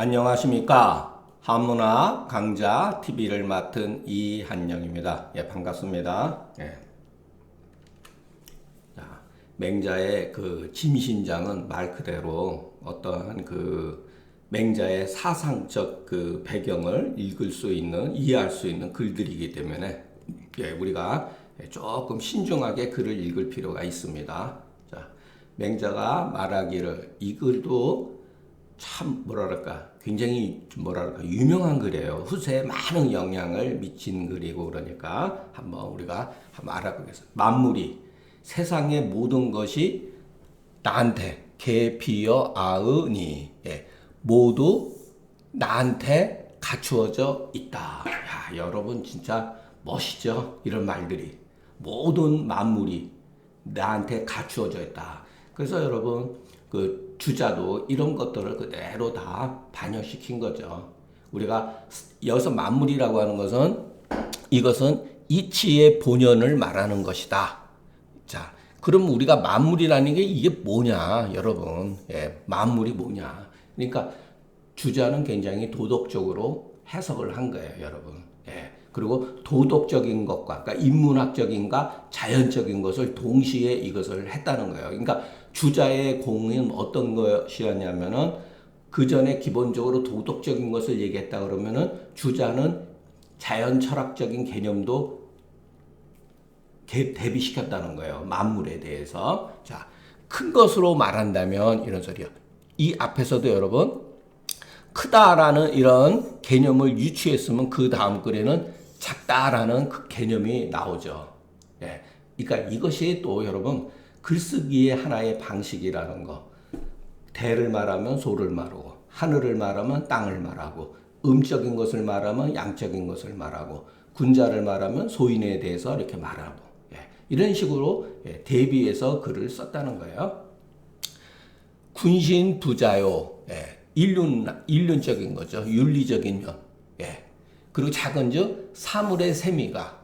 안녕하십니까. 한문화 강좌 TV를 맡은 이한영입니다. 예, 반갑습니다. 예. 자, 맹자의 그 짐신장은 말 그대로 어떠한 그 맹자의 사상적 그 배경을 읽을 수 있는, 이해할 수 있는 글들이기 때문에 예, 우리가 조금 신중하게 글을 읽을 필요가 있습니다. 자, 맹자가 말하기를 이 글도 참 뭐랄까 굉장히 뭐랄까 유명한 글이에요. 후세에 많은 영향을 미친 글이고 그러니까 한번 우리가 한번 알아보겠습니다. 만물이 세상의 모든 것이 나한테 계피어 아으니 예, 모두 나한테 갖추어져 있다. 야, 여러분 진짜 멋있죠? 이런 말들이 모든 만물이 나한테 갖추어져 있다. 그래서 여러분 그 주자도 이런 것들을 그대로 다 반영시킨 거죠. 우리가 여기서 만물이라고 하는 것은 이것은 이치의 본연을 말하는 것이다. 자, 그럼 우리가 만물이라는 게 이게 뭐냐, 여러분? 예, 만물이 뭐냐? 그러니까 주자는 굉장히 도덕적으로 해석을 한 거예요, 여러분. 예. 그리고 도덕적인 것과, 그러니까 인문학적인가 자연적인 것을 동시에 이것을 했다는 거예요. 그러니까 주자의 공은 어떤 것이었냐면은 그 전에 기본적으로 도덕적인 것을 얘기했다 그러면은 주자는 자연 철학적인 개념도 대비시켰다는 거예요. 만물에 대해서. 자, 큰 것으로 말한다면 이런 소리요. 이 앞에서도 여러분 크다라는 이런 개념을 유추했으면 그 다음 글에는 작다라는 그 개념이 나오죠. 예. 그러니까 이것이 또 여러분 글쓰기의 하나의 방식이라는 거. 대를 말하면 소를 말하고 하늘을 말하면 땅을 말하고 음적인 것을 말하면 양적인 것을 말하고 군자를 말하면 소인에 대해서 이렇게 말하고 예. 이런 식으로 예. 대비해서 글을 썼다는 거예요. 군신 부자요. 예. 인륜적인 거죠. 윤리적인 면. 예. 그리고 작은즉 사물의 세미가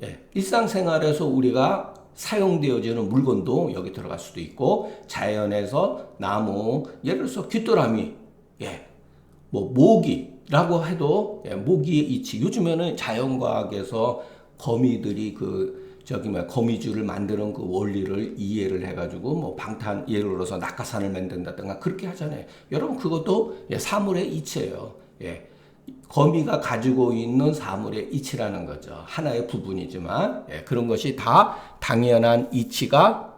예. 일상생활에서 우리가 사용되어지는 물건도 여기 들어갈 수도 있고 자연에서 나무 예를 들어서 귀뚜라미 예. 뭐 모기라고 해도 예. 모기의 이치 요즘에는 자연과학에서 거미들이 거미줄을 만드는 그 원리를 이해를 해가지고 뭐 방탄 예를 들어서 낙하산을 만든다든가 그렇게 하잖아요. 여러분 그것도 예, 사물의 이치예요. 예. 거미가 가지고 있는 사물의 이치라는 거죠. 하나의 부분이지만 예, 그런 것이 다 당연한 이치가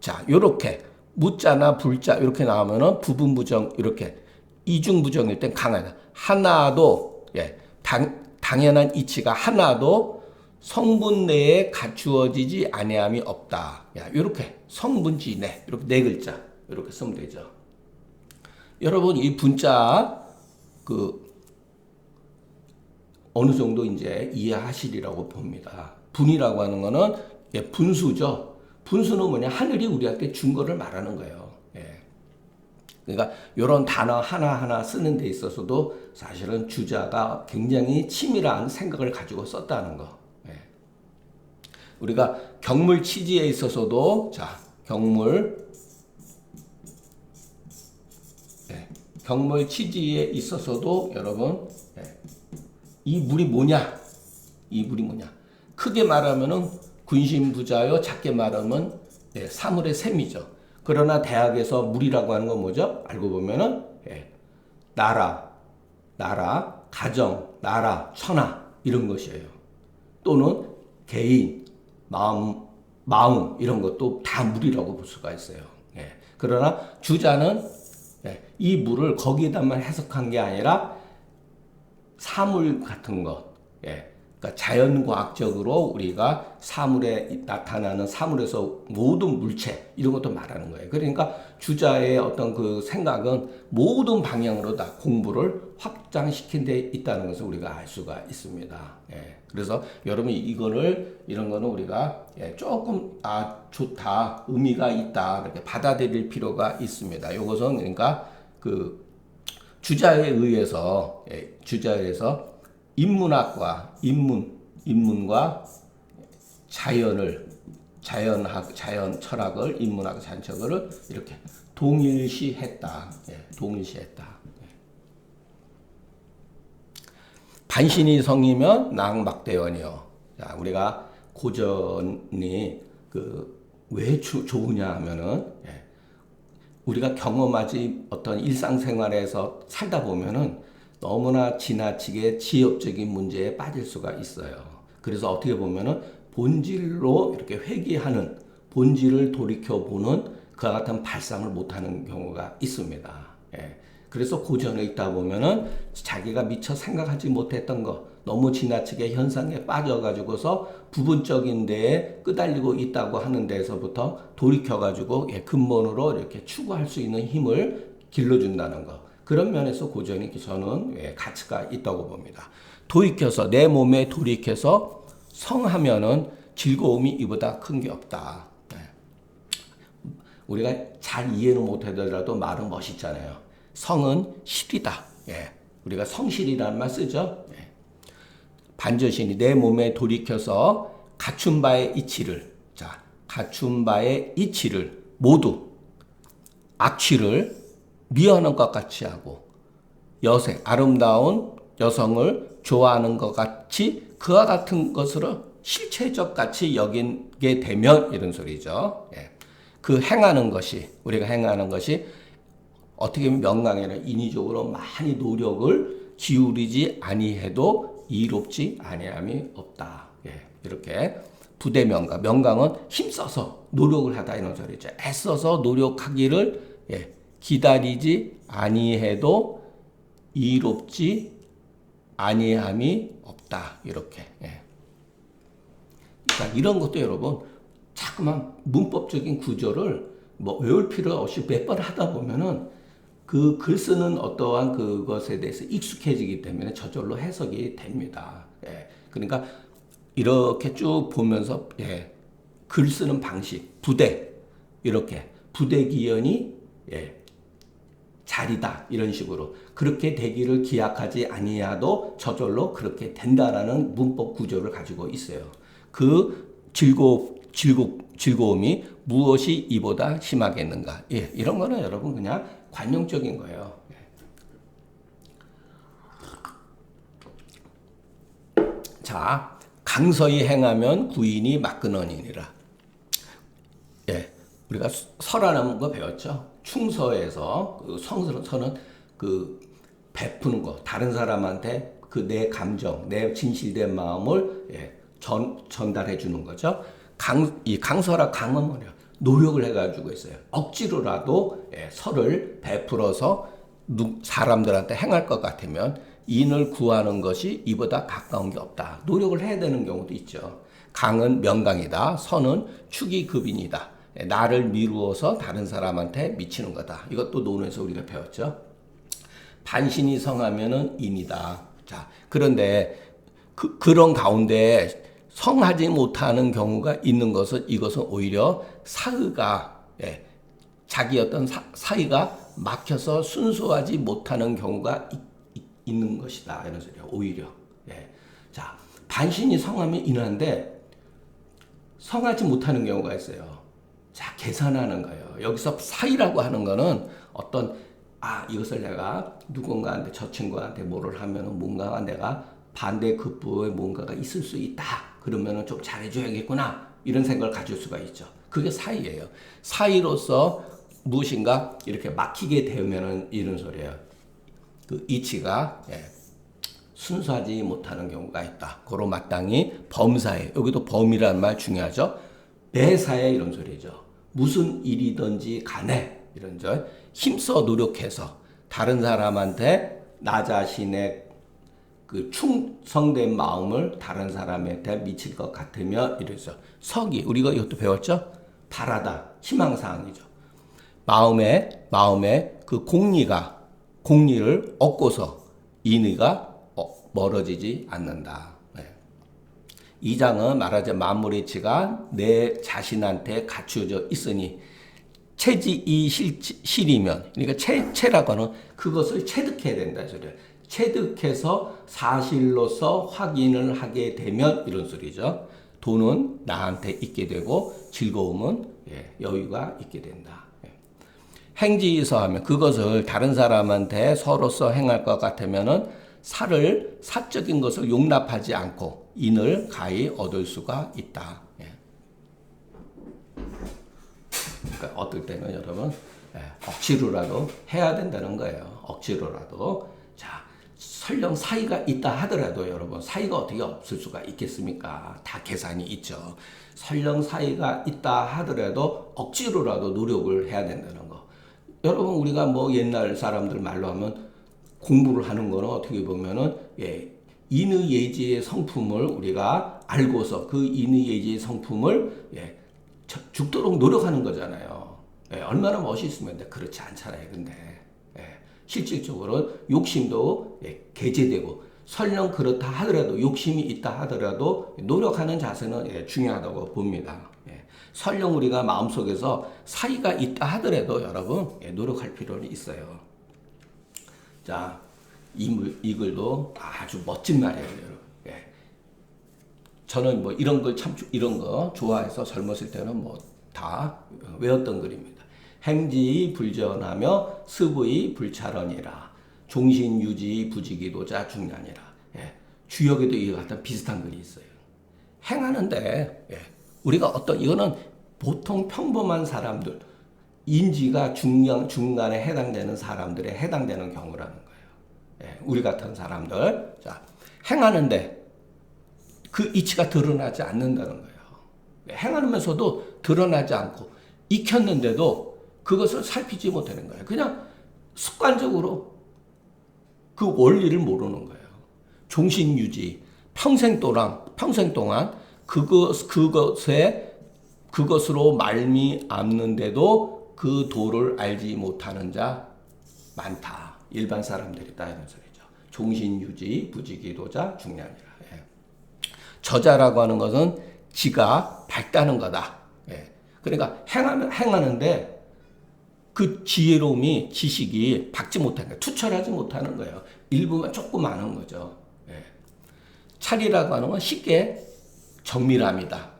자 요렇게 무자나 불자 이렇게 나오면은 부분부정 이렇게 이중부정일 땐 강하다. 하나도 예, 당연한 이치가 하나도 성분 내에 갖추어지지 아니함이 없다. 야, 이렇게 성분지 내 이렇게 네 글자 이렇게 쓰면 되죠. 여러분 이 분자 어느 정도 이제 이해하시리라고 봅니다. 분이라고 하는 거는 예, 분수죠. 분수는 뭐냐 하늘이 우리한테 준 거를 말하는 거예요. 예. 그러니까 이런 단어 하나하나 쓰는 데 있어서도 사실은 주자가 굉장히 치밀한 생각을 가지고 썼다는 거. 우리가 경물 치지에 있어서도 자 경물 치지에 있어서도 여러분 이 물이 뭐냐 크게 말하면은 군신부자요 작게 말하면 사물의 셈이죠. 그러나 대학에서 물이라고 하는 건 뭐죠? 알고 보면은 나라 가정 나라 천하 이런 것이에요. 또는 개인 마음 이런 것도 다 물이라고 볼 수가 있어요. 예. 그러나 주자는 이 물을 거기에다만 해석한 게 아니라 사물 같은 것, 그러니까 자연과학적으로 우리가 사물에 나타나는 사물에서 모든 물체 이런 것도 말하는 거예요. 그러니까 주자의 어떤 그 생각은 모든 방향으로 다 공부를 확장시킨 데 있다는 것을 우리가 알 수가 있습니다. 그래서 여러분 이런 거는 우리가 조금 좋다 의미가 있다 이렇게 받아들일 필요가 있습니다. 이것은 그러니까 그 주자에 의해서 인문과 자연 철학을 인문학 자연 철학을 이렇게 동일시했다. 동일시했다. 반신이 성이면 낭막대원이요. 자, 우리가 고전이 왜 좋으냐 하면은, 우리가 경험하지 어떤 일상생활에서 살다 보면은 너무나 지나치게 지엽적인 문제에 빠질 수가 있어요. 그래서 어떻게 보면은 본질로 이렇게 회귀하는, 본질을 돌이켜보는 그와 같은 발상을 못하는 경우가 있습니다. 그래서 고전에 있다 보면은 자기가 미처 생각하지 못했던 거, 너무 지나치게 현상에 빠져가지고서 부분적인 데에 끄달리고 있다고 하는 데에서부터 돌이켜가지고 근본으로 이렇게 추구할 수 있는 힘을 길러준다는 거. 그런 면에서 고전이 저는 가치가 있다고 봅니다. 돌이켜서, 내 몸에 돌이켜서 성하면은 즐거움이 이보다 큰 게 없다. 우리가 잘 이해는 못하더라도 말은 멋있잖아요. 성은 실이다. 우리가 성실이라는 말 쓰죠. 반전신이 내 몸에 돌이켜서 갖춘 바의 이치를, 자, 갖춘 바의 이치를 모두 악취를 미워하는 것 같이 하고, 여색, 아름다운 여성을 좋아하는 것 같이 그와 같은 것으로 실체적 같이 여기게 되면 이런 소리죠. 그 행하는 것이, 우리가 행하는 것이 어떻게 보면 명강에는 인위적으로 많이 노력을 기울이지 아니해도 이롭지 아니함이 없다. 이렇게 부대명강, 명강은 힘써서 노력을 하다 이런 소리죠. 애써서 노력하기를 기다리지 아니해도 이롭지 아니함이 없다. 이렇게. 그러니까 이런 것도 여러분 자꾸만 문법적인 구조를 뭐 외울 필요 없이 몇 번 하다 보면은 그 글 쓰는 어떠한 그것에 대해서 익숙해지기 때문에 저절로 해석이 됩니다. 그러니까 이렇게 쭉 보면서 글 쓰는 방식, 부대, 이렇게 부대 기연이 자리다 이런 식으로 그렇게 되기를 기약하지 아니하도 저절로 그렇게 된다라는 문법 구조를 가지고 있어요. 그 즐거움이 무엇이 이보다 심하겠는가? 이런 거는 여러분 그냥 관용적인 거예요. 자, 강서히 행하면 구인이 막근언이니라. 우리가 서라는 거 배웠죠? 충서에서 그 서는 그 베푸는 거, 다른 사람한테 그 내 감정, 내 진실된 마음을 전달해 주는 거죠. 이 강서라 강은 뭐냐? 노력을 해가지고 있어요. 억지로라도 서를 베풀어서 사람들한테 행할 것 같으면 인을 구하는 것이 이보다 가까운 게 없다. 노력을 해야 되는 경우도 있죠. 강은 명강이다. 서는 축이급인이다. 나를 미루어서 다른 사람한테 미치는 거다. 이것도 논에서 우리가 배웠죠. 반신이 성하면은 인이다. 자, 그런데 그런 가운데 성하지 못하는 경우가 있는 것은 이것은 오히려 사의가 자기 어떤 사의가 막혀서 순수하지 못하는 경우가 있는 것이다 이런 소리야. 오히려 자, 반신이 성하면 인한데 성하지 못하는 경우가 있어요. 자, 계산하는 거예요. 여기서 사의라고 하는 거는 어떤 이것을 내가 누군가한테 저 친구한테 뭐를 하면은 뭔가 내가 반대급부의 뭔가가 있을 수 있다. 그러면은 좀 잘해줘야겠구나. 이런 생각을 가질 수가 있죠. 그게 사의예요. 사의로서 무엇인가 이렇게 막히게 되면은 이런 소리예요. 그 이치가 순수하지 못하는 경우가 있다. 고로 마땅히 범사에, 여기도 범이라는 말 중요하죠. 매사에 이런 소리죠. 무슨 일이든지 간에 이런 저 힘써 노력해서 다른 사람한테 나 자신의 그 충성된 마음을 다른 사람한테 미칠 것 같으면 이래서 석이 우리가 이것도 배웠죠. 바라다 희망사항이죠. 마음에 그 공리를 얻고서 인의가 멀어지지 않는다. 이 장은 말하자면 만물이치가 내 자신한테 갖추어져 있으니 체지이 실이면, 그러니까 체라고 하는 그것을 체득해야 된다 소리예요. 체득해서 사실로서 확인을 하게 되면 이런 소리죠. 돈은 나한테 있게 되고 즐거움은 여유가 있게 된다. 행지에서 하면 그것을 다른 사람한테 서로서 행할 것 같으면은 사적인 것을 용납하지 않고 인을 가히 얻을 수가 있다. 예. 그러니까 어떨 때는 여러분 억지로라도 해야 된다는 거예요. 억지로라도. 자, 설령 사이가 있다 하더라도 여러분 사이가 어떻게 없을 수가 있겠습니까? 다 계산이 있죠. 설령 사이가 있다 하더라도 억지로라도 노력을 해야 된다는 거. 여러분 우리가 뭐 옛날 사람들 말로 하면 공부를 하는 거는 어떻게 보면은 인의예지의 성품을 우리가 알고서 그 인의예지의 성품을 죽도록 노력하는 거잖아요. 얼마나 멋있으면 그렇지 않잖아요. 근데 실질적으로 욕심도 배제되고 설령 그렇다 하더라도 욕심이 있다 하더라도 노력하는 자세는 중요하다고 봅니다. 설령 우리가 마음속에서 사이가 있다 하더라도 여러분 노력할 필요는 있어요. 자, 이 글도 아주 멋진 말이에요, 여러분. 저는 뭐 이런 거 좋아해서 젊었을 때는 뭐 다 외웠던 글입니다. 행지 불전하며 스부이 불찰언이라 종신유지 부지기도자 중년이라. 주역에도 이와 같은 비슷한 글이 있어요. 행하는데 우리가 이거는 보통 평범한 사람들 인지가 중간에 해당되는 사람들에 해당되는 경우라는 거예요. 우리 같은 사람들 자 행하는데 그 이치가 드러나지 않는다는 거예요. 행하면서도 드러나지 않고 익혔는데도 그것을 살피지 못하는 거예요. 그냥 습관적으로 그 원리를 모르는 거예요. 종신유지 평생 동안 그것으로 말미암는데도 그 도를 알지 못하는 자 많다. 일반 사람들이다 이런 소리죠. 종신유지 부지기도자 중년이라. 저자라고 하는 것은 지가 밝다는 거다. 그러니까 행하는데 그 지혜로움이 지식이 밝지 못하는 거예요. 투철하지 못하는 거예요. 일부만 조금 아는 거죠. 찰이라고 하는 건 쉽게 정밀함이다.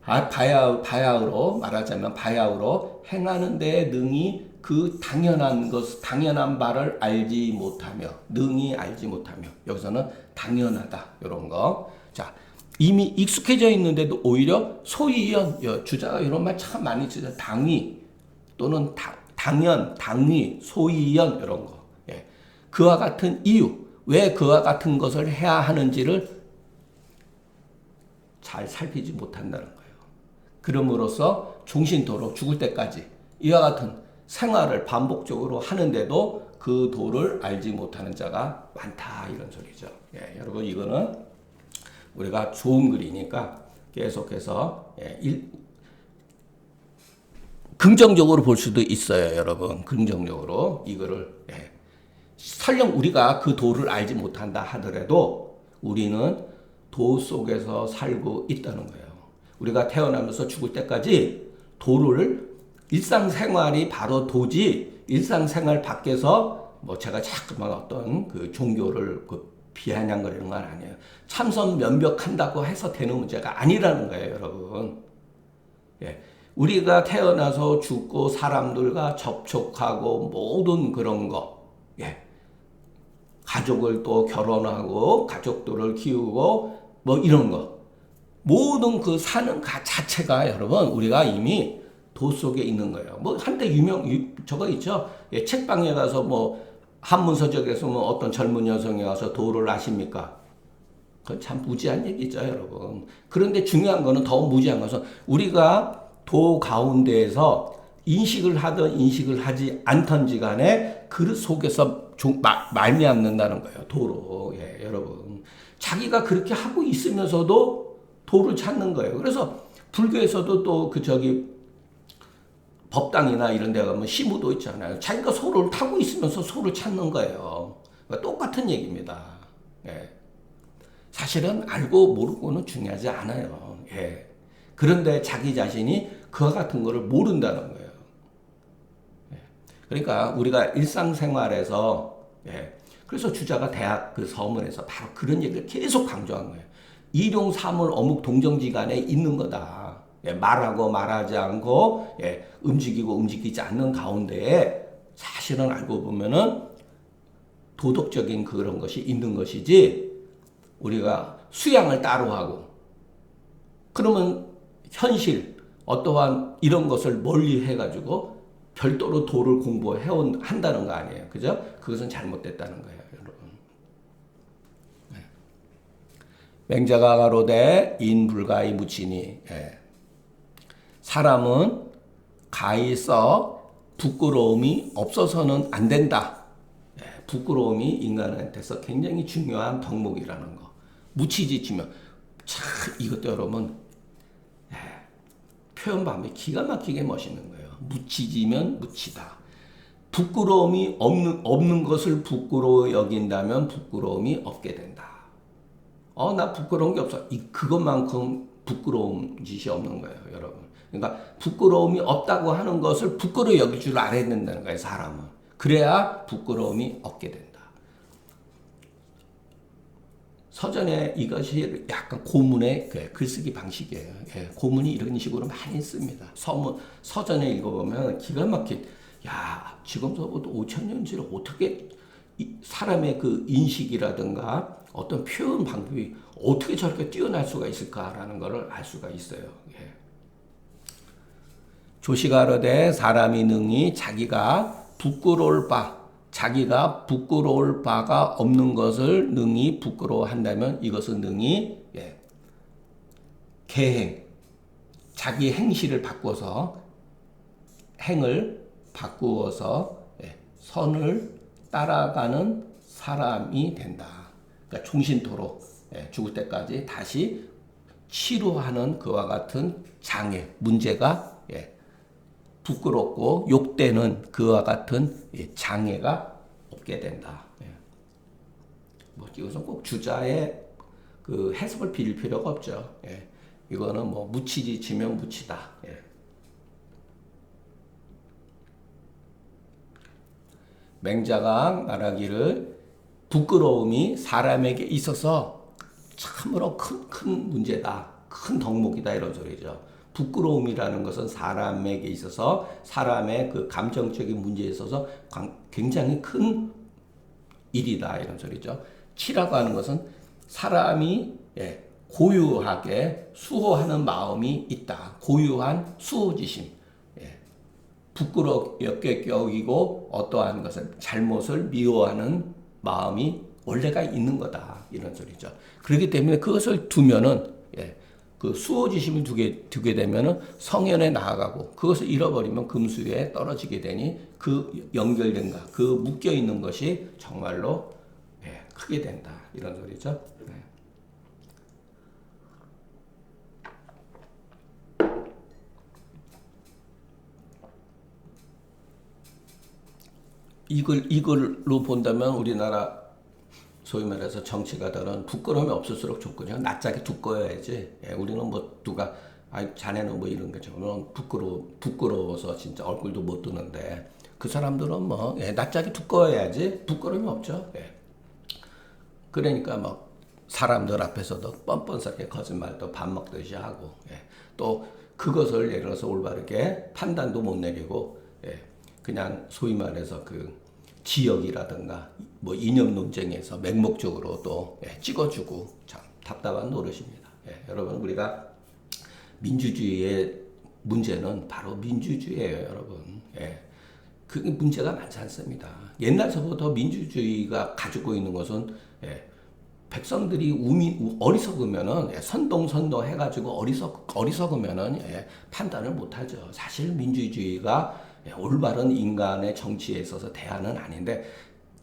바야흐로 말하자면 바야흐로 행하는데 능히 그 당연한 바를 알지 못하며 능히 알지 못하며 여기서는 당연하다 이런 거. 자 이미 익숙해져 있는데도 오히려 소이연 주자가 이런 말 참 많이 쓰죠. 당위 또는 당연, 당위, 소이연 이런 거. 그와 같은 이유 왜 그와 같은 것을 해야 하는지를 잘 살피지 못한다는 거예요. 그럼으로써 종신토록 죽을 때까지 이와 같은 생활을 반복적으로 하는데도 그 도를 알지 못하는 자가 많다 이런 소리죠. 여러분 이거는 우리가 좋은 글이니까 계속해서 긍정적으로 볼 수도 있어요. 여러분 긍정적으로 이거를 설령 우리가 그 도를 알지 못한다 하더라도 우리는 도 속에서 살고 있다는 거예요. 우리가 태어나면서 죽을 때까지 도를 일상생활이 바로 도지 일상생활 밖에서 뭐 제가 자꾸만 어떤 그 종교를 비아냥거리는 건 아니에요. 참선 면벽한다고 해서 되는 문제가 아니라는 거예요, 여러분. 우리가 태어나서 죽고 사람들과 접촉하고 모든 그런 거, 가족을 또 결혼하고 가족들을 키우고 뭐 이런 거 모든 그 사는 자체가 여러분 우리가 이미 도 속에 있는 거예요. 뭐 한때 저거 있죠. 책방에 가서 뭐 한문서적에서 뭐 어떤 젊은 여성이 와서 도를 아십니까? 그건 참 무지한 얘기죠, 여러분. 그런데 중요한 거는 더 무지한 것은 우리가 도 가운데에서 인식을 하든 인식을 하지 않던지 간에 그 속에서 말미암는다는 거예요. 도로. 여러분. 자기가 그렇게 하고 있으면서도 도를 찾는 거예요. 그래서 불교에서도 또 법당이나 이런 데 가면 시무도 있잖아요. 자기가 소를 타고 있으면서 소를 찾는 거예요. 그러니까 똑같은 얘기입니다. 사실은 알고 모르고는 중요하지 않아요. 그런데 자기 자신이 그와 같은 거를 모른다는 거예요. 그러니까 우리가 일상생활에서 그래서 주자가 대학 그 서문에서 바로 그런 얘기를 계속 강조한 거예요. 일용 사물 어묵 동정지간에 있는 거다. 말하고 말하지 않고 움직이고 움직이지 않는 가운데에 사실은 알고 보면은 도덕적인 그런 것이 있는 것이지 우리가 수양을 따로 하고 그러면 현실 어떠한 이런 것을 멀리 해가지고 별도로 도를 한다는 거 아니에요. 그죠? 그것은 잘못됐다는 거예요, 여러분. 네. 맹자가 가로되 인불가이 무치니 사람은 가히 써 부끄러움이 없어서는 안 된다. 부끄러움이 인간한테서 굉장히 중요한 덕목이라는 거. 무치지치면 참 이것도 여러분 표현 방법이 기가 막히게 멋있는 거예요. 무치지면 무치다. 부끄러움이 없는 것을 부끄러워 여긴다면 부끄러움이 없게 된다. 나 부끄러운 게 없어. 그것만큼 부끄러운 짓이 없는 거예요, 여러분. 그러니까 부끄러움이 없다고 하는 것을 부끄러워 여길 줄 알아야 된다는 거예요, 사람은. 그래야 부끄러움이 없게 된다. 서전에 이것이 약간 고문의 글쓰기 방식이에요. 고문이 이런 식으로 많이 씁니다. 서전에 읽어보면 기가 막힌, 지금서부터 5,000년 전에 어떻게 사람의 그 인식이라든가 어떤 표현 방법이 어떻게 저렇게 뛰어날 수가 있을까라는 것을 알 수가 있어요. 조시가로되 사람이 능히 자기가 부끄러울 바가 없는 것을 능히 부끄러워한다면 이것은 능히 계행, 자기 행실을 바꾸어서 선을 따라가는 사람이 된다. 그러니까 종신토로 죽을 때까지 다시 치료하는 그와 같은 장애, 문제가 부끄럽고 욕되는 그와 같은 장애가 없게 된다. 뭐 이것은 꼭 주자의 그 해석을 빌릴 필요가 없죠. 이거는 뭐 무치지치면 무치다. 맹자가 말하기를 부끄러움이 사람에게 있어서 참으로 큰 문제다. 큰 덕목이다 이런 소리죠. 부끄러움이라는 것은 사람에게 있어서 사람의 그 감정적인 문제에 있어서 굉장히 큰 일이다 이런 소리죠. 치라고 하는 것은 사람이 고유하게 수호하는 마음이 있다. 고유한 수호지심. 부끄럽게 여기고 어떠한 것을 잘못을 미워하는 마음이 원래가 있는 거다 이런 소리죠. 그렇기 때문에 그것을 두면은 그 수호지심을 두게 되면은 성현에 나아가고 그것을 잃어버리면 금수에 떨어지게 되니 그 연결된 것, 그 묶여 있는 것이 정말로 크게 된다 이런 소리죠. 이걸로 본다면 우리나라 소위 말해서 정치가들은 부끄러움이 없을수록 좋거든요. 낯짝이 두꺼워야지. 우리는 뭐 누가 자네는 뭐 이런 거처럼 부끄러워서 진짜 얼굴도 못 드는데 그 사람들은 뭐 낯짝이 두꺼워야지 부끄러움이 없죠. 그러니까 막 사람들 앞에서도 뻔뻔하게 거짓말도 밥 먹듯이 하고 또 그것을 예를 들어서 올바르게 판단도 못 내리고 그냥 소위 말해서 그 지역이라든가 뭐 이념 논쟁에서 맹목적으로 또 찍어주고 참 답답한 노릇입니다. 여러분 우리가 민주주의의 문제는 바로 민주주의예요, 여러분. 그 문제가 많지 않습니다. 옛날서부터 민주주의가 가지고 있는 것은 백성들이 어리석으면은 선동 해가지고 어리석으면은 판단을 못하죠. 사실 민주주의가 올바른 인간의 정치에 있어서 대안은 아닌데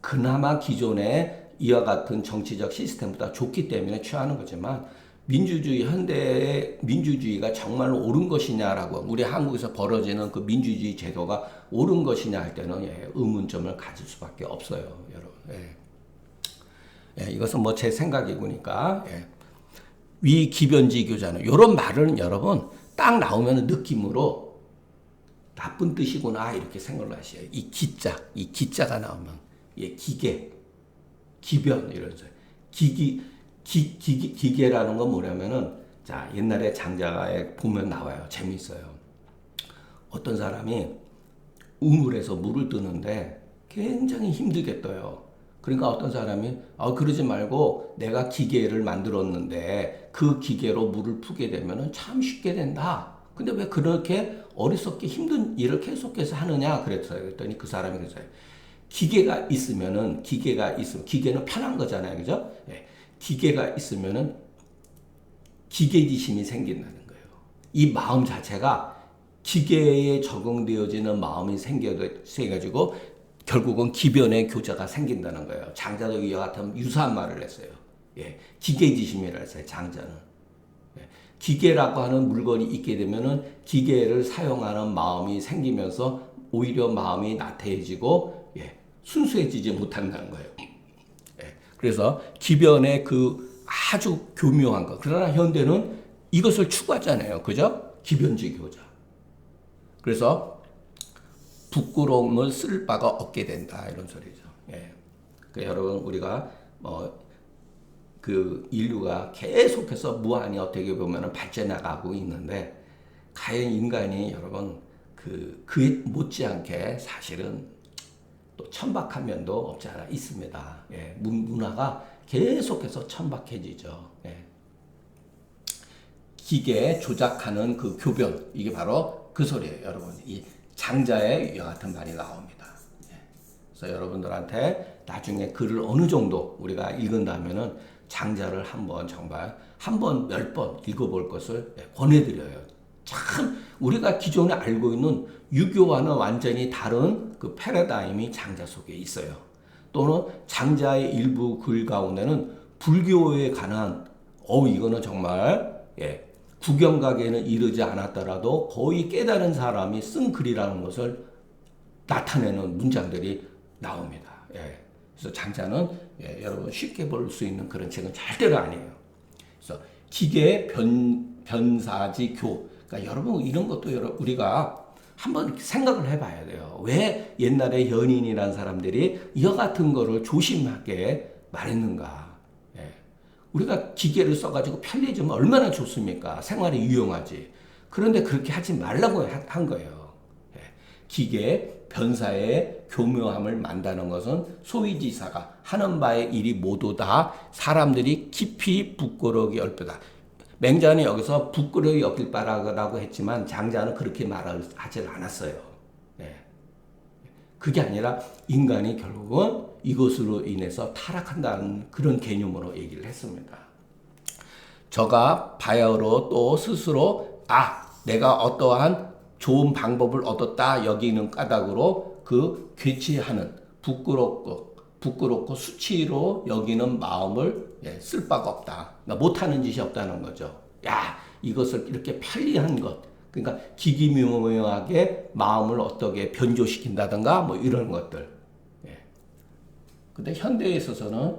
그나마 기존의 이와 같은 정치적 시스템보다 좋기 때문에 취하는 거지만 현대의 민주주의가 정말로 옳은 것이냐라고 우리 한국에서 벌어지는 그 민주주의 제도가 옳은 것이냐 할 때는 의문점을 가질 수밖에 없어요, 여러분. 이것은 뭐 제 생각이니까 위기변지교자는 이런 말은 여러분 딱 나오면 느낌으로 나쁜 뜻이구나 이렇게 생각을 하셔요. 이 기자가 나오면 기변 이런 소리. 기계라는 건 뭐냐면은 자 옛날에 장자가에 보면 나와요. 재밌어요. 어떤 사람이 우물에서 물을 뜨는데 굉장히 힘들게 떠요. 그러니까 어떤 사람이 그러지 말고 내가 기계를 만들었는데 그 기계로 물을 푸게 되면은 참 쉽게 된다. 근데 왜 그렇게 어리석게 힘든 일을 계속해서 하느냐 그랬어요. 그랬더니 그 사람이 그랬어요. 기계가 있으면 기계는 편한 거잖아요. 그죠? 예. 기계가 있으면은 기계지심이 생긴다는 거예요. 이 마음 자체가 기계에 적응되어지는 마음이 생겨가지고 결국은 기변의 교자가 생긴다는 거예요. 장자도 이와 같은 유사한 말을 했어요. 예, 기계지심이라 했어요. 장자는. 예, 기계라고 하는 물건이 있게 되면은 기계를 사용하는 마음이 생기면서 오히려 마음이 나태해지고 순수해지지 못한다는 거예요. 예, 그래서 기변의 그 아주 교묘한 것. 그러나 현대는 이것을 추구하잖아요. 그죠? 기변주의 교자. 그래서 부끄러움을 쓸 바가 없게 된다. 이런 소리죠. 예. 그러니까 여러분, 우리가 그 인류가 계속해서 무한히 어떻게 보면 발전해 나가고 있는데, 과연 인간이 여러분, 그에 못지않게 사실은 또 천박한 면도 없지 않아 있습니다. 예. 문화가 계속해서 천박해지죠. 예. 기계 조작하는 그 교변, 이게 바로 그 소리예요, 여러분. 이 장자의 이와 같은 말이 나옵니다. 예. 그래서 여러분들한테 나중에 글을 어느 정도 우리가 읽은다면은 장자를 정말 몇 번 읽어볼 것을 권해드려요. 참 우리가 기존에 알고 있는 유교와는 완전히 다른 그 패러다임이 장자 속에 있어요. 또는 장자의 일부 글 가운데는 불교에 관한 이거는 정말 구경가게는 이르지 않았더라도 거의 깨달은 사람이 쓴 글이라는 것을 나타내는 문장들이 나옵니다. 그래서 장자는 여러분 쉽게 볼 수 있는 그런 책은 절대로 아니에요. 그래서 기계 변사지 교. 그러니까 여러분 이런 것도 우리가 한번 생각을 해봐야 돼요. 왜 옛날에 연인이라는 사람들이 이와 같은 거를 조심하게 말했는가? 우리가 기계를 써가지고 편리해지면 얼마나 좋습니까? 생활에 유용하지. 그런데 그렇게 하지 말라고 한 거예요. 기계 변사의 교묘함을 만다는 것은 소위지사가 하는 바의 일이 모두 다 사람들이 깊이 부끄러우게 여길 바다. 맹자는 여기서 부끄러워 여길 바라고 했지만 장자는 그렇게 말하지 않았어요. 그게 아니라 인간이 결국은 이것으로 인해서 타락한다는 그런 개념으로 얘기를 했습니다. 저가 바야흐로 또 스스로 내가 어떠한 좋은 방법을 얻었다 여기는 까닭으로 그 괴치하는 부끄럽고 수치로 여기는 마음을 쓸 바가 없다. 그러니까 못하는 짓이 없다는 거죠. 이것을 이렇게 편리한 것, 그러니까 기기묘묘하게 마음을 어떻게 변조시킨다든가 뭐 이런 것들. 근데 현대에 있어서는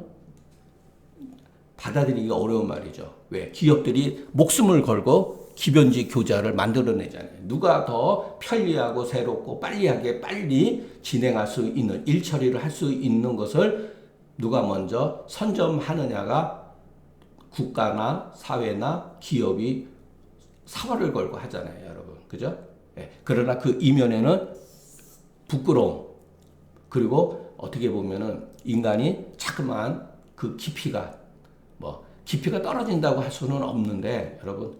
받아들이기가 어려운 말이죠. 왜? 기업들이 목숨을 걸고 기변지 교자를 만들어내잖아요. 누가 더 편리하고 새롭고 빨리 진행할 수 있는 일 처리를 할 수 있는 것을 누가 먼저 선점하느냐가 국가나 사회나 기업이 사활을 걸고 하잖아요, 여러분. 그죠? 그러나 그 이면에는 부끄러움, 그리고 어떻게 보면은 인간이 자꾸만 그 깊이가 떨어진다고 할 수는 없는데, 여러분,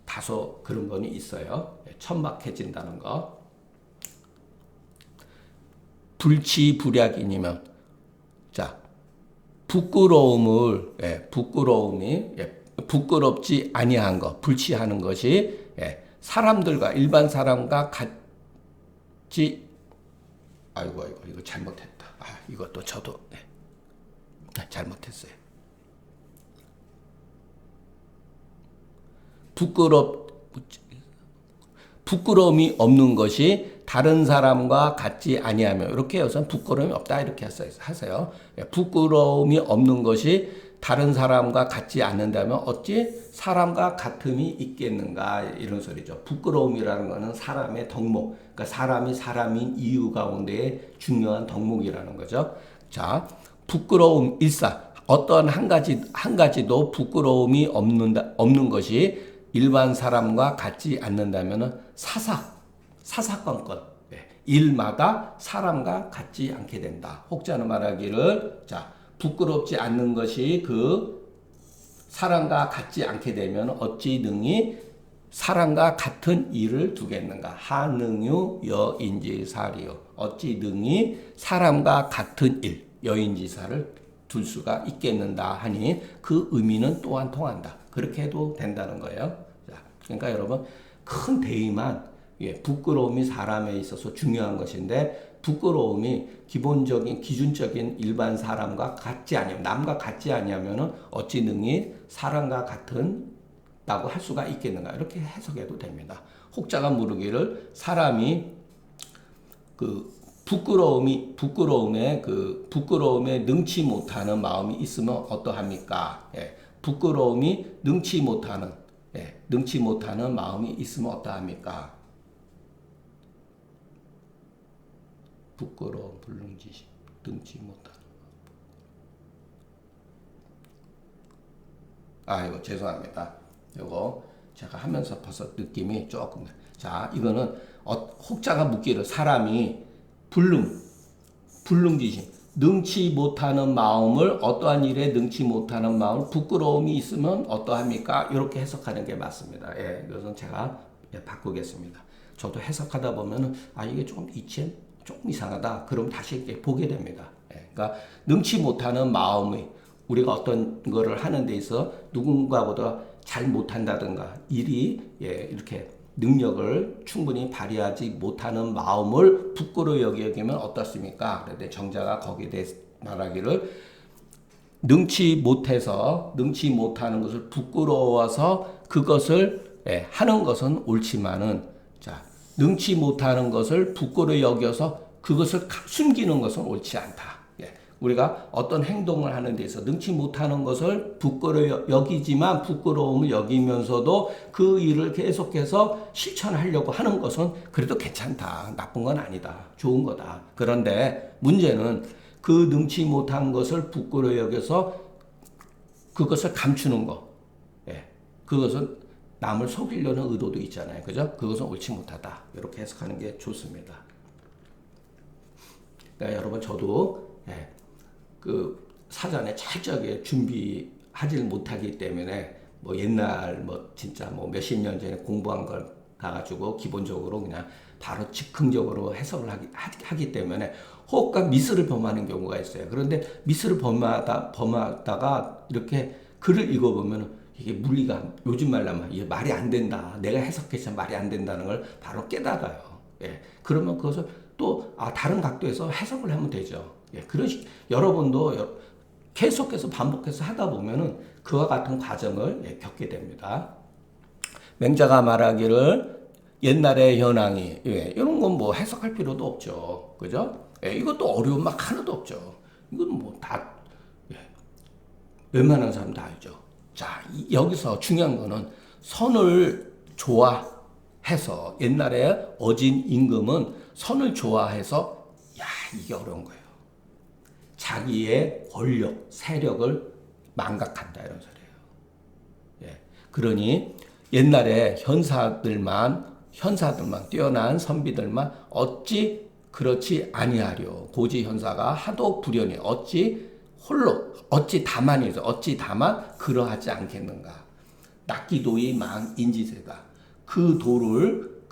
다소 그런 건 있어요. 천박해진다는 거. 불치불약이니면, 부끄럽지 아니한 것, 불치하는 것이 사람들과 일반 사람과 같이 이거 잘못했다. 이것도 저도 잘못했어요. 부끄러움이 없는 것이 다른 사람과 같지 아니하며, 이렇게 해서 부끄러움이 없다 이렇게 하세요. 부끄러움이 없는 것이 다른 사람과 같지 않는다면 어찌 사람과 같음이 있겠는가, 이런 소리죠. 부끄러움이라는 것은 사람의 덕목, 그러니까 사람이 사람인 이유 가운데의 중요한 덕목이라는 거죠. 부끄러움 일사, 어떤 한 가지도 부끄러움이 없는 것이 일반 사람과 같지 않는다면 사사건건, 일마다 사람과 같지 않게 된다. 혹자는 말하기를 자 부끄럽지 않는 것이 그 사람과 같지 않게 되면 어찌 능히 사람과 같은 일을 두겠는가. 하능유 여인지사리요. 어찌 능히 사람과 같은 일 여인지사를 둘 수가 있겠는가 하니 그 의미는 또한 통한다. 그렇게 해도 된다는 거예요. 자, 그러니까 여러분 큰 대의만 부끄러움이 사람에 있어서 중요한 것인데 부끄러움이 기본적인 기준적인 일반 사람과 같지 아니하면 남과 같지 아니하면은 어찌 능히 사람과 같은 라고 할 수가 있겠는가 이렇게 해석해도 됩니다. 혹자가 물으기를 사람이 그 부끄러움에 능치 못하는 마음이 있으면 어떠합니까? 부끄러움이 능치 못하는 마음이 있으면 어떠합니까? 부끄러움, 불능지심, 능치 못하는. 아이고 죄송합니다. 이거 제가 하면서 벌써 느낌이 조금. 자, 이거는 혹자가 묻기를 사람이 불능지심, 능치 못하는 마음을 어떠한 일에 능치 못하는 마음을 부끄러움이 있으면 어떠합니까? 이렇게 해석하는 게 맞습니다. 이것은 제가 바꾸겠습니다. 저도 해석하다 보면은 이게 조금 이상하다. 그럼 다시 이렇게 보게 됩니다. 그러니까 능치 못하는 마음이 우리가 어떤 거를 하는 데 있어 누군가보다 잘 못한다든가 일이 이렇게 능력을 충분히 발휘하지 못하는 마음을 부끄러워 여기면 어떻습니까? 그런데 정자가 거기에 대해 말하기를 능치 못하는 것을 부끄러워서 그것을 하는 것은 옳지만은 자 능치 못하는 것을 부끄러워 여겨서 그것을 숨기는 것은 옳지 않다. 우리가 어떤 행동을 하는 데 있어 능치 못하는 것을 부끄러워 여기지만 부끄러움을 여기면서도 그 일을 계속해서 실천하려고 하는 것은 그래도 괜찮다. 나쁜 건 아니다. 좋은 거다. 그런데 문제는 그 능치 못한 것을 부끄러워 여겨서 그것을 감추는 거. 그것은 남을 속이려는 의도도 있잖아요. 그죠? 그것은 옳지 못하다. 이렇게 해석하는 게 좋습니다. 그러니까 여러분 저도 그 사전에 철저하게 준비하지 못하기 때문에 뭐 옛날 진짜 몇십 년 전에 공부한 걸 가가지고 기본적으로 그냥 바로 즉흥적으로 해석을 하기 때문에 혹가 미스를 범하는 경우가 있어요. 그런데 미스를 범하다가 이렇게 글을 읽어보면 이게 물리가 요즘 말로 하면 이게 말이 안 된다. 내가 해석해서 말이 안 된다는 걸 바로 깨달아요. 그러면 그것을 또 다른 각도에서 해석을 하면 되죠. 여러분도 계속해서 반복해서 하다 보면은 그와 같은 과정을 겪게 됩니다. 맹자가 말하기를 옛날의 현황이 이런 건 뭐 해석할 필요도 없죠. 그죠? 이것도 어려운 막 하나도 없죠. 이건 뭐 다 웬만한 사람 다 알죠. 자, 여기서 중요한 거는 선을 좋아해서 옛날에 어진 임금은 선을 좋아해서 이게 어려운 거예요. 자기의 권력, 세력을 망각한다 이런 소리예요. 그러니 옛날에 현사들만 뛰어난 선비들만 어찌 그렇지 아니하려. 고지 현사가 하도 불연히 어찌 다만 그러하지 않겠는가. 낫기도의 망인지세다. 그 도를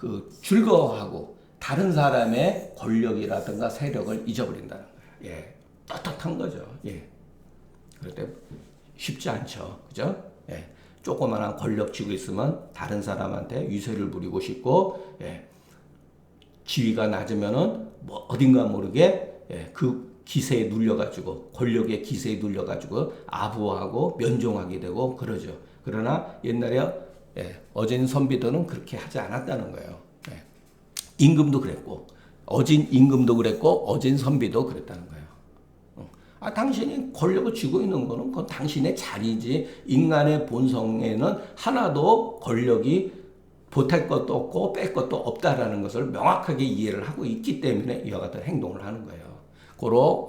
즐거워하고 다른 사람의 권력이라든가 세력을 잊어버린다는 거예요. 떳떳한 거죠. 그럴 때 쉽지 않죠. 그죠? 조그마한 권력 쥐고 있으면 다른 사람한테 유세를 부리고 싶고, 지위가 낮으면은 어딘가 모르게 그 기세에 눌려가지고, 권력의 기세에 눌려가지고 아부하고 면종하게 되고 그러죠. 그러나 옛날에 어진 선비들은 그렇게 하지 않았다는 거예요. 임금도 그랬고, 어진 임금도 그랬고, 어진 선비도 그랬다는 거예요. 당신이 권력을 쥐고 있는 거는 그건 당신의 자리지, 인간의 본성에는 하나도 권력이 보탤 것도 없고 뺄 것도 없다라는 것을 명확하게 이해를 하고 있기 때문에 이와 같은 행동을 하는 거예요. 고로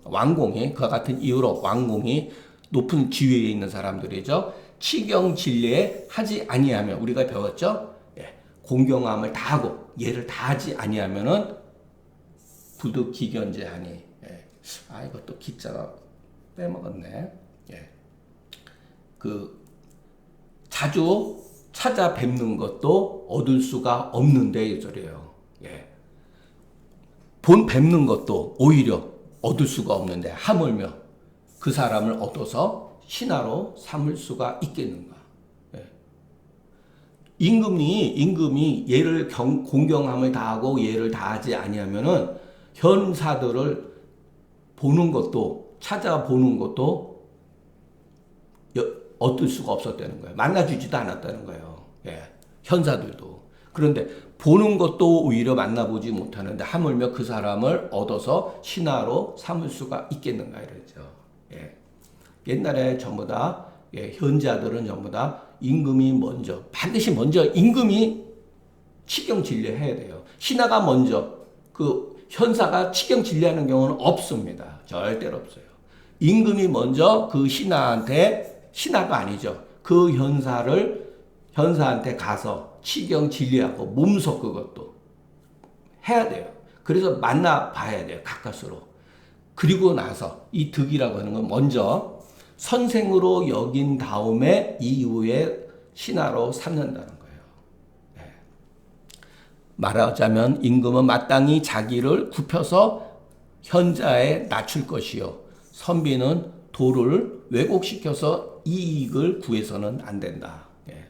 왕공이 그와 같은 이유로 왕공이 높은 지위에 있는 사람들이죠. 치경진례에 하지 아니하면 우리가 배웠죠. 공경함을 다하고 예를 다하지 아니하면은 부득기견제하니. 예. 아, 이것도 기자가 빼먹었네. 예. 그 자주 찾아뵙는 것도 얻을 수가 없는데 이 소리예요. 예. 뵙는 것도 오히려 얻을 수가 없는데 하물며 그 사람을 얻어서 신하로 삼을 수가 있겠는가. 예. 임금이 얘를 공경함을 다하고 얘를 다하지 아니하면은 현사들을 보는 것도 찾아보는 것도 얻을 수가 없었다는 거예요. 만나주지도 않았다는 거예요. 예. 현사들도. 그런데 보는 것도 오히려 만나보지 못하는데 하물며 그 사람을 얻어서 신하로 삼을 수가 있겠는가 이러죠. 예. 옛날에 전부 다 현자들은 전부 다 임금이 먼저 반드시 먼저 임금이 치경 진료해야 돼요. 신하가 먼저 그 현사가 치경 진료하는 경우는 없습니다. 절대로 없어요. 임금이 먼저 그 신하가 아니죠. 그 현사한테 가서 치경 진료하고 몸소 그것도 해야 돼요. 그래서 만나봐야 돼요. 가까스로. 그리고 나서 이 득이라고 하는 건 먼저 선생으로 여긴 다음에 이후에 신하로 삼는다는 거예요. 네. 말하자면 임금은 마땅히 자기를 굽혀서 현자에 낮출 것이요. 선비는 도를 왜곡시켜서 이익을 구해서는 안 된다. 예.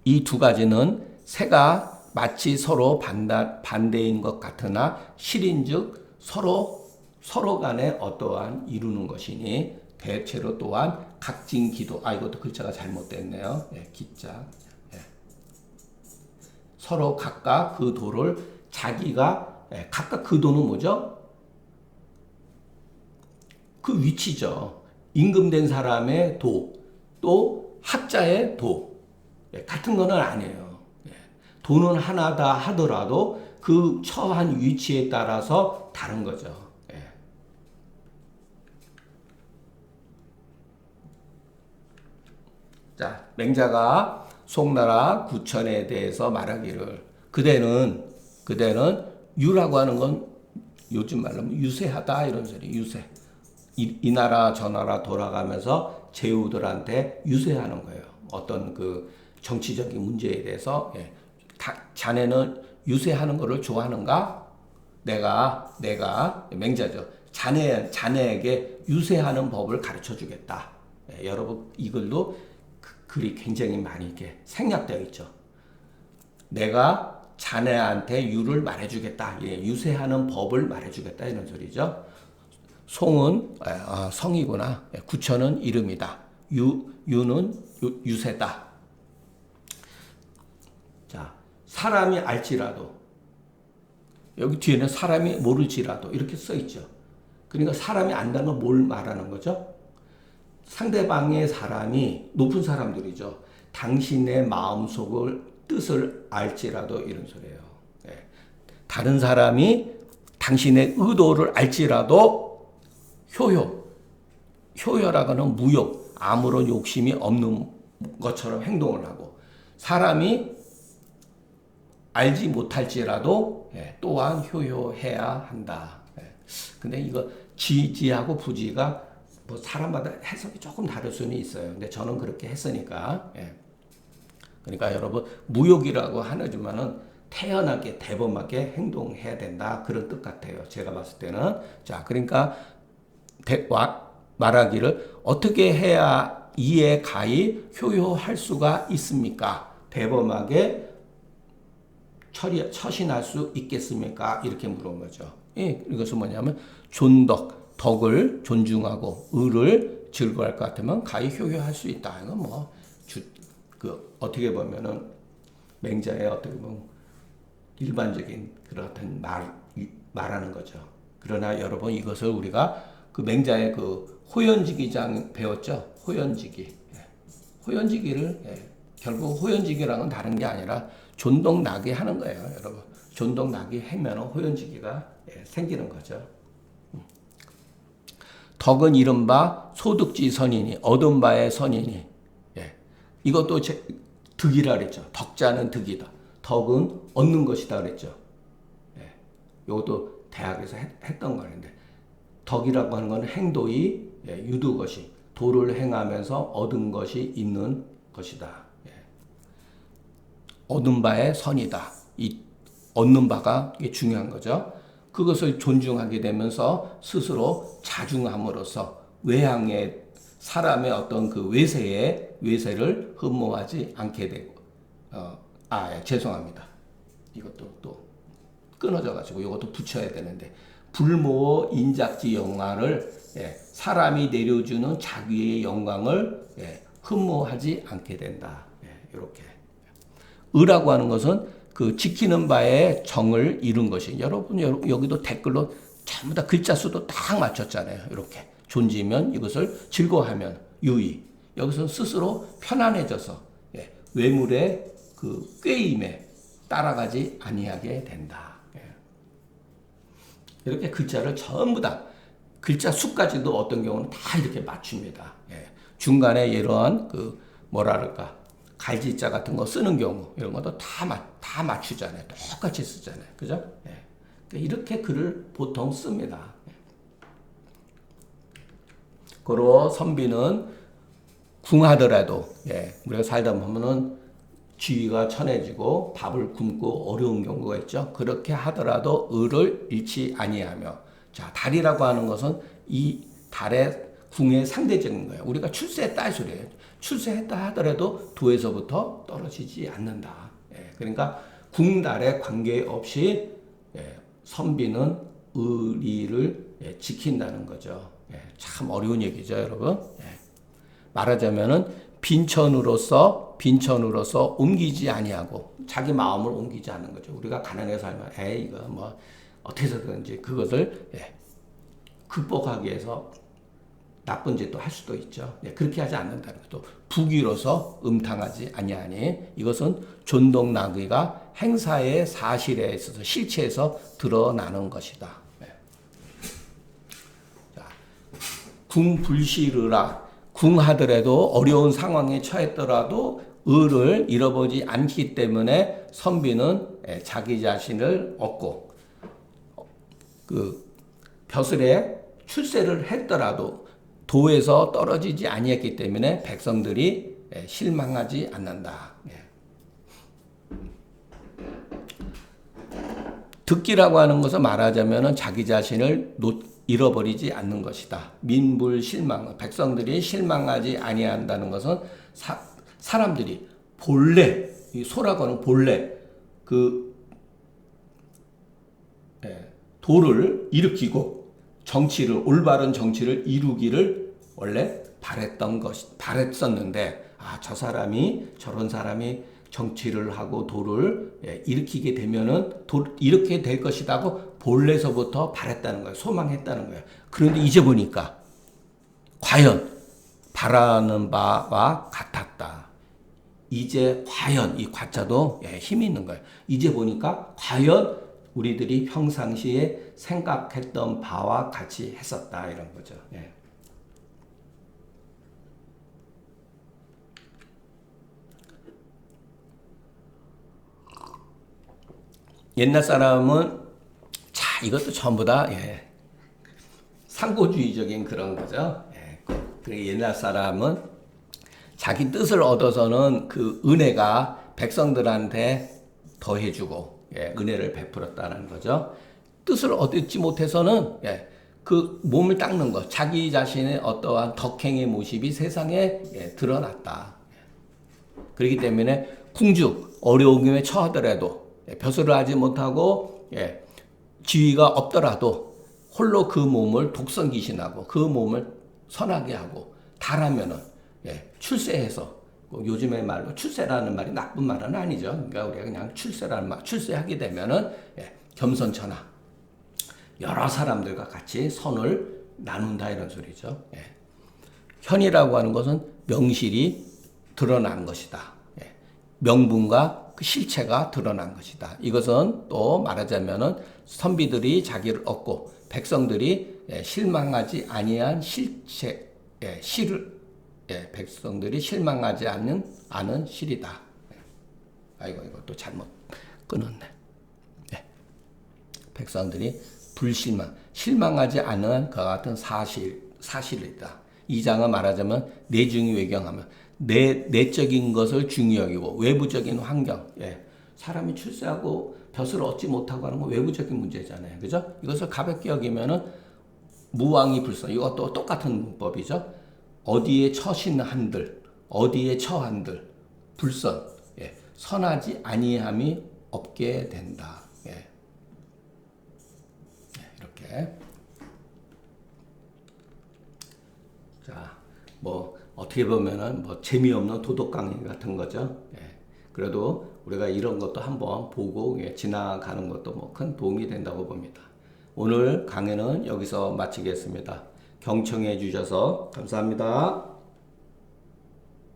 이 두 가지는 새가 마치 서로 반대인 것 같으나 실인즉 서로 간에 어떠한 이루는 것이니 대체로 또한 각진 기도. 이것도 글자가 잘못됐네요. 예, 기자. 예. 서로 각각 그 도를 자기가 각각 그 도는 뭐죠? 그 위치죠. 임금된 사람의 도, 또 학자의 도. 같은 거는 아니에요. 도는 하나다 하더라도 그 처한 위치에 따라서 다른 거죠. 자, 맹자가 송나라 구천에 대해서 말하기를 그대는 유라고 하는 건 요즘 말로 유세하다 이런 소리. 유세. 이 나라 저 나라 돌아가면서 제후들한테 유세하는 거예요. 어떤 그 정치적인 문제에 대해서. 자네는 유세하는 거를 좋아하는가? 내가 맹자죠. 자네에게 유세하는 법을 가르쳐 주겠다. 여러분 이 글도 글이 굉장히 많이 이렇게 생략되어 있죠. 내가 자네한테 유를 말해주겠다. 유세하는 법을 말해주겠다 이런 소리죠. 송은 성이구나. 구천은 이름이다. 유는 유세다. 자, 사람이 알지라도 여기 뒤에는 사람이 모를지라도 이렇게 써 있죠. 그러니까 사람이 안다는 건 뭘 말하는 거죠? 상대방의 사람이 높은 사람들이죠. 당신의 마음속을 뜻을 알지라도 이런 소리예요. 다른 사람이 당신의 의도를 알지라도 효여라고는 무욕, 아무런 욕심이 없는 것처럼 행동을 하고 사람이 알지 못할지라도 또한 효여해야 한다. 근데 이거 지하고 부지가 뭐 사람마다 해석이 조금 다를 수는 있어요. 근데 저는 그렇게 했으니까. 그러니까 여러분 무욕이라고 하지만은 태연하게 대범하게 행동해야 된다 그런 뜻 같아요. 제가 봤을 때는. 자, 그러니까 말하기를 어떻게 해야 이에 가히 효효할 수가 있습니까? 대범하게 처신할 수 있겠습니까? 이렇게 물은 거죠. 이것은 뭐냐면 덕을 존중하고 의를 즐거워할 것 같으면 가히 효효할 수 있다. 이건 뭐 어떻게 보면은 맹자의 어떻게 보면 일반적인 그런 말하는 거죠. 그러나 여러분 이것을 우리가 그 맹자의 그 호연지기장 배웠죠. 호연지기를 결국 호연지기랑은 다른 게 아니라 존덕나게 하는 거예요, 여러분. 존덕나게 하면 호연지기가 생기는 거죠. 덕은 이른바 소득지 선이니 얻은 바의 선이니. 이것도 덕이라 그랬죠. 덕자는 덕이다. 덕은 얻는 것이다 그랬죠. 예. 이것도 대학에서 했던 거는데 덕이라고 하는 건 행도의 유도것이 도를 행하면서 얻은 것이 있는 것이다. 예. 얻은 바의 선이다. 이 얻는 바가 이게 중요한 거죠. 그것을 존중하게 되면서 스스로 자중함으로써 외향의 사람의 어떤 그 외세를 흠모하지 않게 되고, 죄송합니다. 이것도 또 끊어져가지고 이것도 붙여야 되는데, 불모 인작지 영화를 사람이 내려주는 자기의 영광을 흠모하지 않게 된다. 이렇게. 의라고 하는 것은 그 지키는 바에 정을 이룬 것이. 여러분 여기도 댓글로 전부 다 글자 수도 딱 맞췄잖아요. 이렇게. 존지면 이것을 즐거워하면 유의. 여기서 스스로 편안해져서 외물의 그 꾀임에 따라가지 아니하게 된다. 이렇게 글자를 전부 다 글자 수까지도 어떤 경우는 다 이렇게 맞춥니다. 중간에 이러한 그 뭐랄까 갈지자 같은 거 쓰는 경우 이런 것도 다 맞추잖아요. 똑같이 쓰잖아요. 그죠? 이렇게 글을 보통 씁니다. 그리고 선비는 궁하더라도 우리가 살다 보면은 지위가 천해지고 밥을 굶고 어려운 경우가 있죠. 그렇게 하더라도 의를 잃지 아니하며. 자, 달이라고 하는 것은 이 달의 궁의 상대적인 거예요. 우리가 출세했다 이 소리예요. 출세했다 하더라도 도에서부터 떨어지지 않는다. 그러니까 궁달에 관계없이 선비는 의리를 지킨다는 거죠. 참 어려운 얘기죠, 여러분. 말하자면은 빈천으로서 옮기지 아니하고 자기 마음을 옮기지 않는 거죠. 우리가 가난하게 살면 이거 뭐 어떻게 해서든지 그것을 극복하기 위해서 나쁜 짓도 할 수도 있죠. 그렇게 하지 않는다는 것도 부귀로서 음탕하지 아니하니 이것은 존동나귀가 행사의 사실에 있어서 실체에서 드러나는 것이다. 자, 궁불시르라. 궁하더라도 어려운 상황에 처했더라도 의를 잃어보지 않기 때문에 선비는 자기 자신을 얻고 그 벼슬에 출세를 했더라도 도에서 떨어지지 아니했기 때문에 백성들이 실망하지 않는다. 득기라고 하는 것은 말하자면 자기 자신을 잃어버리지 않는 것이다. 민불실망, 백성들이 실망하지 아니한다는 것은 사람들이 본래, 이 소라고 하는 본래 그 도를 일으키고 올바른 정치를 이루기를 원래 바랬었는데, 저런 사람이 정치를 하고 도를 일으키게 되면은 이렇게 될 것이라고 본래서부터 바랬다는 거예요. 소망했다는 거예요. 그런데 이제 보니까 과연 바라는 바와 같았다. 이제 과연 이 과자도 힘이 있는 거예요. 이제 보니까 과연 우리들이 평상시에 생각했던 바와 같이 했었다 이런 거죠. 옛날 사람은 이것도 전부 다 상고주의적인 그런 거죠. 그 옛날 사람은 자기 뜻을 얻어서는 그 은혜가 백성들한테 더해주고 은혜를 베풀었다는 거죠. 뜻을 얻지 못해서는 그 몸을 닦는 것, 자기 자신의 어떠한 덕행의 모습이 세상에 드러났다. 그렇기 때문에 궁죽 어려움에 처하더라도 벼슬을 하지 못하고 지위가 없더라도 홀로 그 몸을 독성귀신하고 그 몸을 선하게 하고 달하면은 출세해서 요즘의 말로 출세라는 말이 나쁜 말은 아니죠. 그러니까 우리가 그냥 출세라는 말, 출세하게 되면은 겸손천하 여러 사람들과 같이 선을 나눈다 이런 소리죠. 현이라고 하는 것은 명실이 드러난 것이다. 명분과 그 실체가 드러난 것이다. 이것은 또 말하자면은 선비들이 자기를 얻고 백성들이 실망하지 아니한 실체, 백성들이 실망하지 않는 실이다. 아이고 이것도 잘못 끊었네. 예. 백성들이 실망하지 않은 그와 같은 사실이다. 이 장은 말하자면 내중이 외경하면 내적인 것을 중히 여기고 외부적인 환경, 예. 사람이 출세하고 벼슬을 얻지 못하고 하는 건 외부적인 문제잖아요. 그죠? 이것을 가볍게 여기면은 무왕이 불선. 이것도 똑같은 문법이죠. 어디에 처신 한들, 어디에 처한들, 불선, 예. 선하지 아니함이 없게 된다. 예. 예, 이렇게. 자, 뭐 어떻게 보면은 뭐 재미없는 도덕 강의 같은 거죠. 예. 그래도 우리가 이런 것도 한번 보고 예, 지나가는 것도 뭐 큰 도움이 된다고 봅니다. 오늘 강의는 여기서 마치겠습니다. 경청해 주셔서 감사합니다.